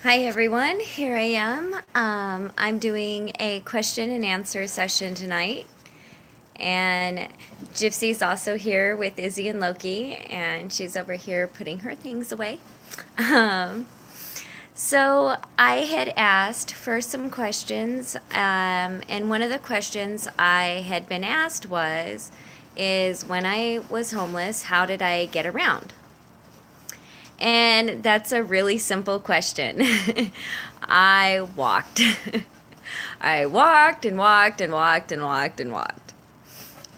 Hi everyone, here I am. I'm doing a question and answer session tonight. And Gypsy's also here with Izzy and Loki, and she's over here putting her things away. Um, so I had asked for some questions, and one of the questions I had been asked is when I was homeless, how did I get around? And that's a really simple question. I walked. I walked and walked and walked and walked and walked.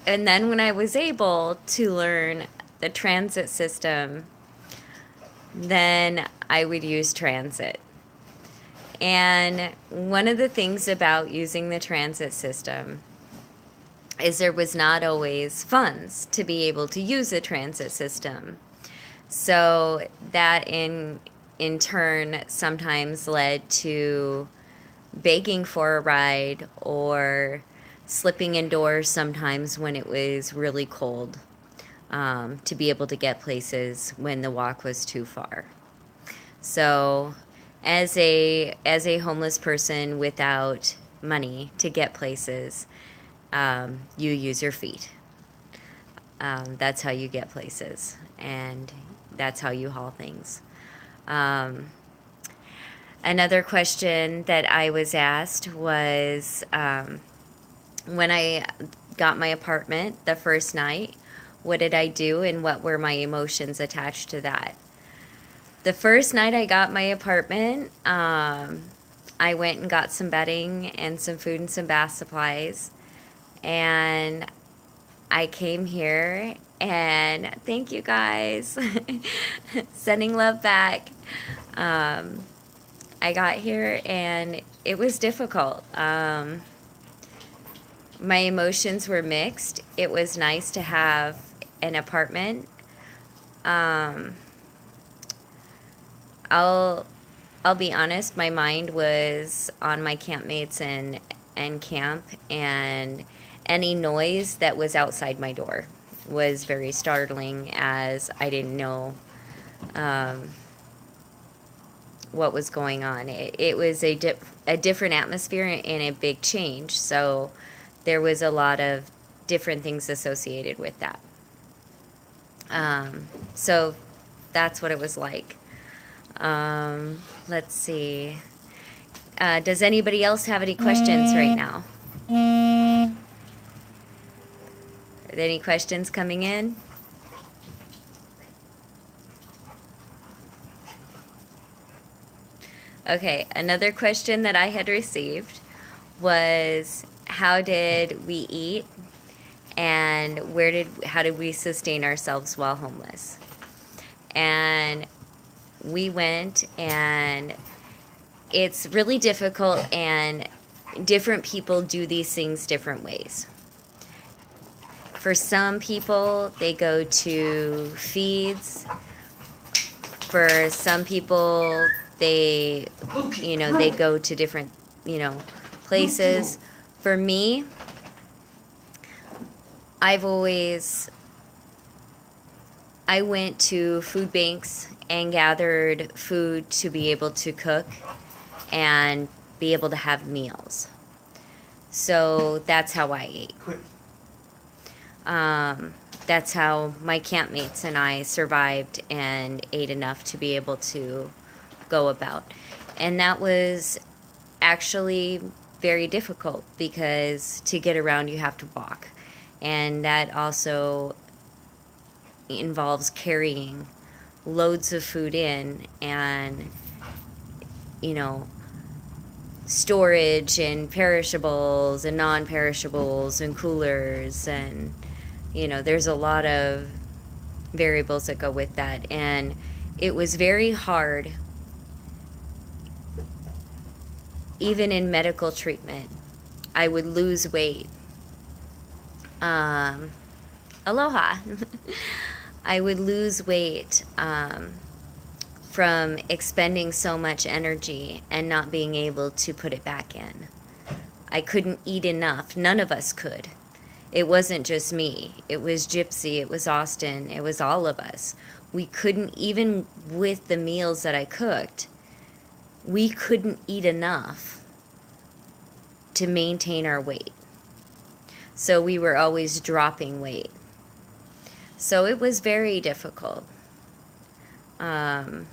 And then when I was able to learn the transit system, then I would use transit. And one of the things about using the transit system is there was not always funds to be able to use a transit system. So that in turn sometimes led to begging for a ride or slipping indoors sometimes when it was really cold, to be able to get places when the walk was too far. So as a homeless person without money to get places, you use your feet. That's how you get places, and that's how you haul things. Another question that I was asked was, when I got my apartment the first night, what did I do and what were my emotions attached to that? The first night I got my apartment, I went and got some bedding and some food and some bath supplies. And I came here, and thank you guys. Sending love back. I got here and it was difficult. My emotions were mixed. It was nice to have an apartment. I'll be honest, my mind was on my campmates and camp, and any noise that was outside my door was very startling, as I didn't know what was going on. It was a different atmosphere and a big change, so there was a lot of different things associated with that. So that's what it was like. Let's see. Does anybody else have any questions right now? Are there any questions coming in? Okay, another question that I had received was, how did we eat, and how did we sustain ourselves while homeless? And we went, and it's really difficult, and different people do these things different ways. For some people, they go to feeds. For some people, they go to different, places. For me, I went to food banks and gathered food to be able to cook and be able to have meals. So that's how I ate. That's how my campmates and I survived and ate enough to be able to go about. And that was actually very difficult, because to get around you have to walk. And that also involves carrying loads of food in, and storage and perishables and non-perishables and coolers, and there's a lot of variables that go with that. And it was very hard, even in medical treatment. I would lose weight. Aloha. I would lose weight from expending so much energy and not being able to put it back in. I couldn't eat enough. None of us could. It wasn't just me. It was Gypsy. It was Austin. It was all of us. We couldn't, even with the meals that I cooked, we couldn't eat enough to maintain our weight. So we were always dropping weight. So it was very difficult. And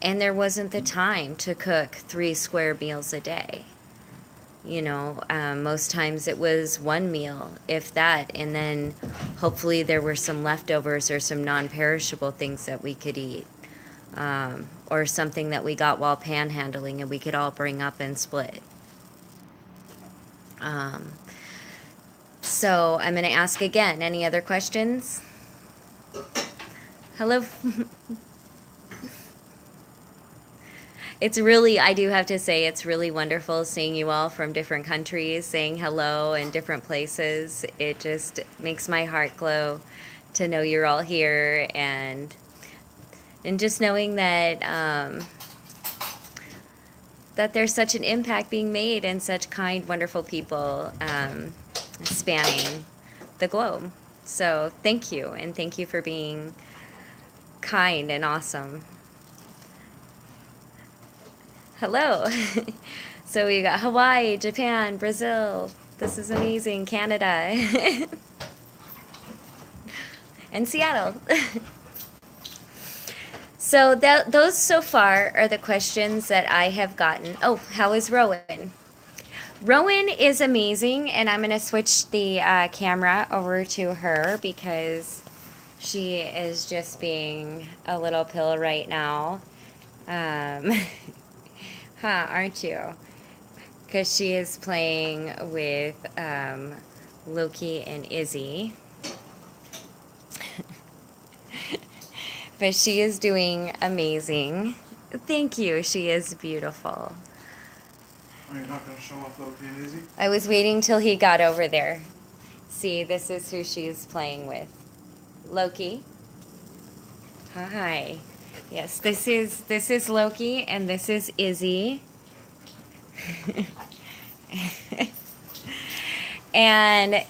there wasn't the time to cook 3 square meals a day. Most times it was 1 meal, if that, and then hopefully there were some leftovers or some non-perishable things that we could eat, or something that we got while panhandling and we could all bring up and split. So I'm going to ask again, any other questions? Hello? It's really, I do have to say, it's really wonderful seeing you all from different countries, saying hello in different places. It just makes my heart glow to know you're all here, and just knowing that that there's such an impact being made and such kind, wonderful people spanning the globe. So thank you, and thank you for being kind and awesome. Hello. So we got Hawaii, Japan, Brazil. This is amazing. Canada. And Seattle. So those so far are the questions that I have gotten. Oh, how is Rowan? Rowan is amazing, and I'm going to switch the camera over to her because she is just being a little pill right now. Aren't you? Because she is playing with Loki and Izzy. But she is doing amazing. Thank you. She is beautiful. Are you not going to show off Loki and Izzy? I was waiting till he got over there. See, this is who she's playing with. Loki. Hi. Yes, this is Loki, and this is Izzy. And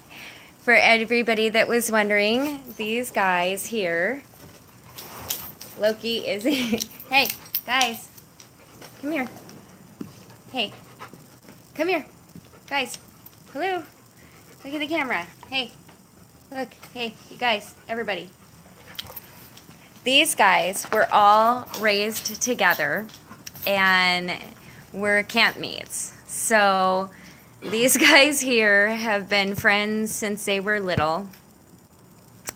for everybody that was wondering, these guys here, Loki, Izzy. Hey, guys, come here. Hey, come here, guys. Hello. Look at the camera. Hey, look. Hey, you guys, everybody. These guys were all raised together, and we're campmates. So these guys here have been friends since they were little,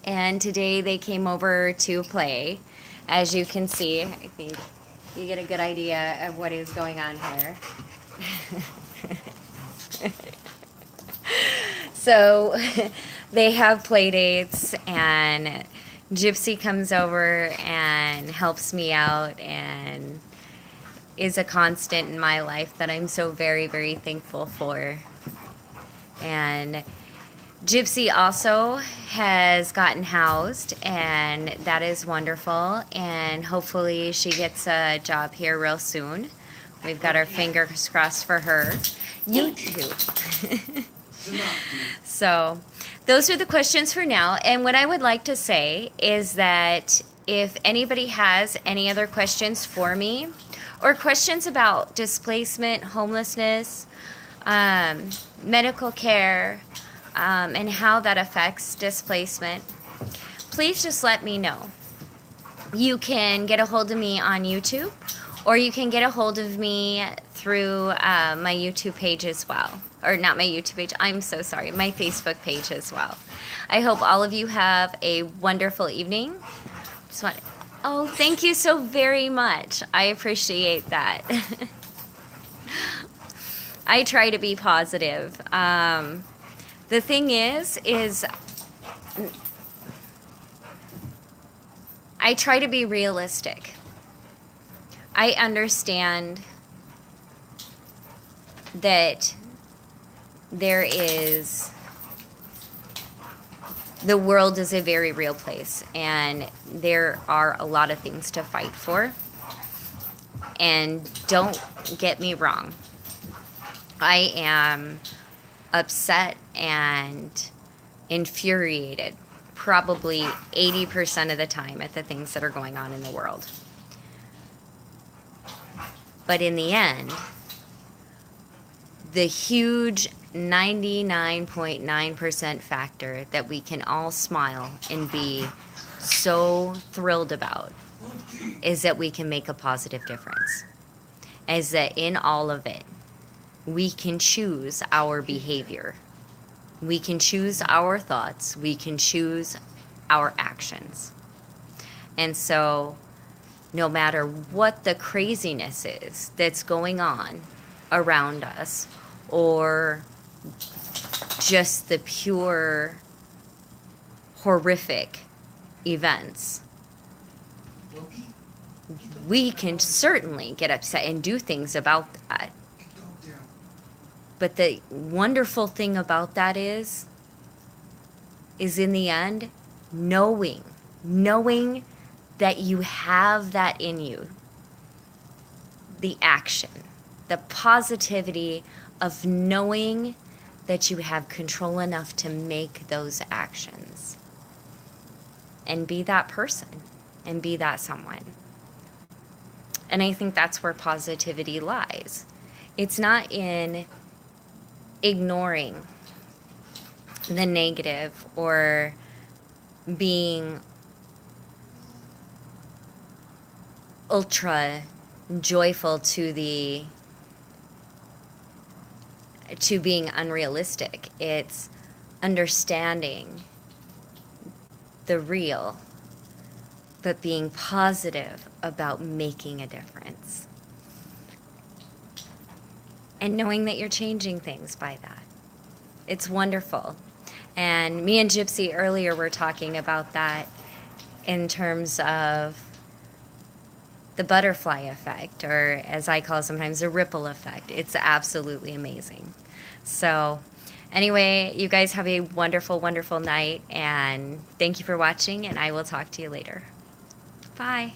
and today they came over to play. As you can see, I think you get a good idea of what is going on here. So they have play dates, and Gypsy comes over and helps me out and is a constant in my life that I'm so very, very thankful for. And Gypsy also has gotten housed, and that is wonderful. And hopefully she gets a job here real soon. We've got our fingers crossed for her. You too. So those are the questions for now. And what I would like to say is that if anybody has any other questions for me, or questions about displacement, homelessness, medical care, and how that affects displacement, please just let me know. You can get a hold of me on YouTube, or you can get a hold of me through my YouTube page as well. Or not my YouTube page, I'm so sorry, my Facebook page as well. I hope all of you have a wonderful evening. Oh, thank you so very much. I appreciate that. I try to be positive. The thing is I try to be realistic. I understand that the world is a very real place, and there are a lot of things to fight for. And don't get me wrong, I am upset and infuriated probably 80% of the time at the things that are going on in the world. But in the end, the huge 99.9% factor that we can all smile and be so thrilled about is that we can make a positive difference. Is that in all of it, we can choose our behavior. We can choose our thoughts. We can choose our actions. And so, no matter what the craziness is that's going on around us, or just the pure horrific events, we can certainly get upset and do things about that. But the wonderful thing about that is in the end, knowing that you have that in you, the action, the positivity of knowing that you have control enough to make those actions and be that person and be that someone. And I think that's where positivity lies. It's not in ignoring the negative or being ultra joyful to being unrealistic. It's understanding the real, but being positive about making a difference. And knowing that you're changing things by that. It's wonderful. And me and Gypsy earlier were talking about that in terms of the butterfly effect, or as I call it sometimes, the ripple effect. It's absolutely amazing. So anyway, you guys have a wonderful, wonderful night, and thank you for watching, and I will talk to you later. Bye.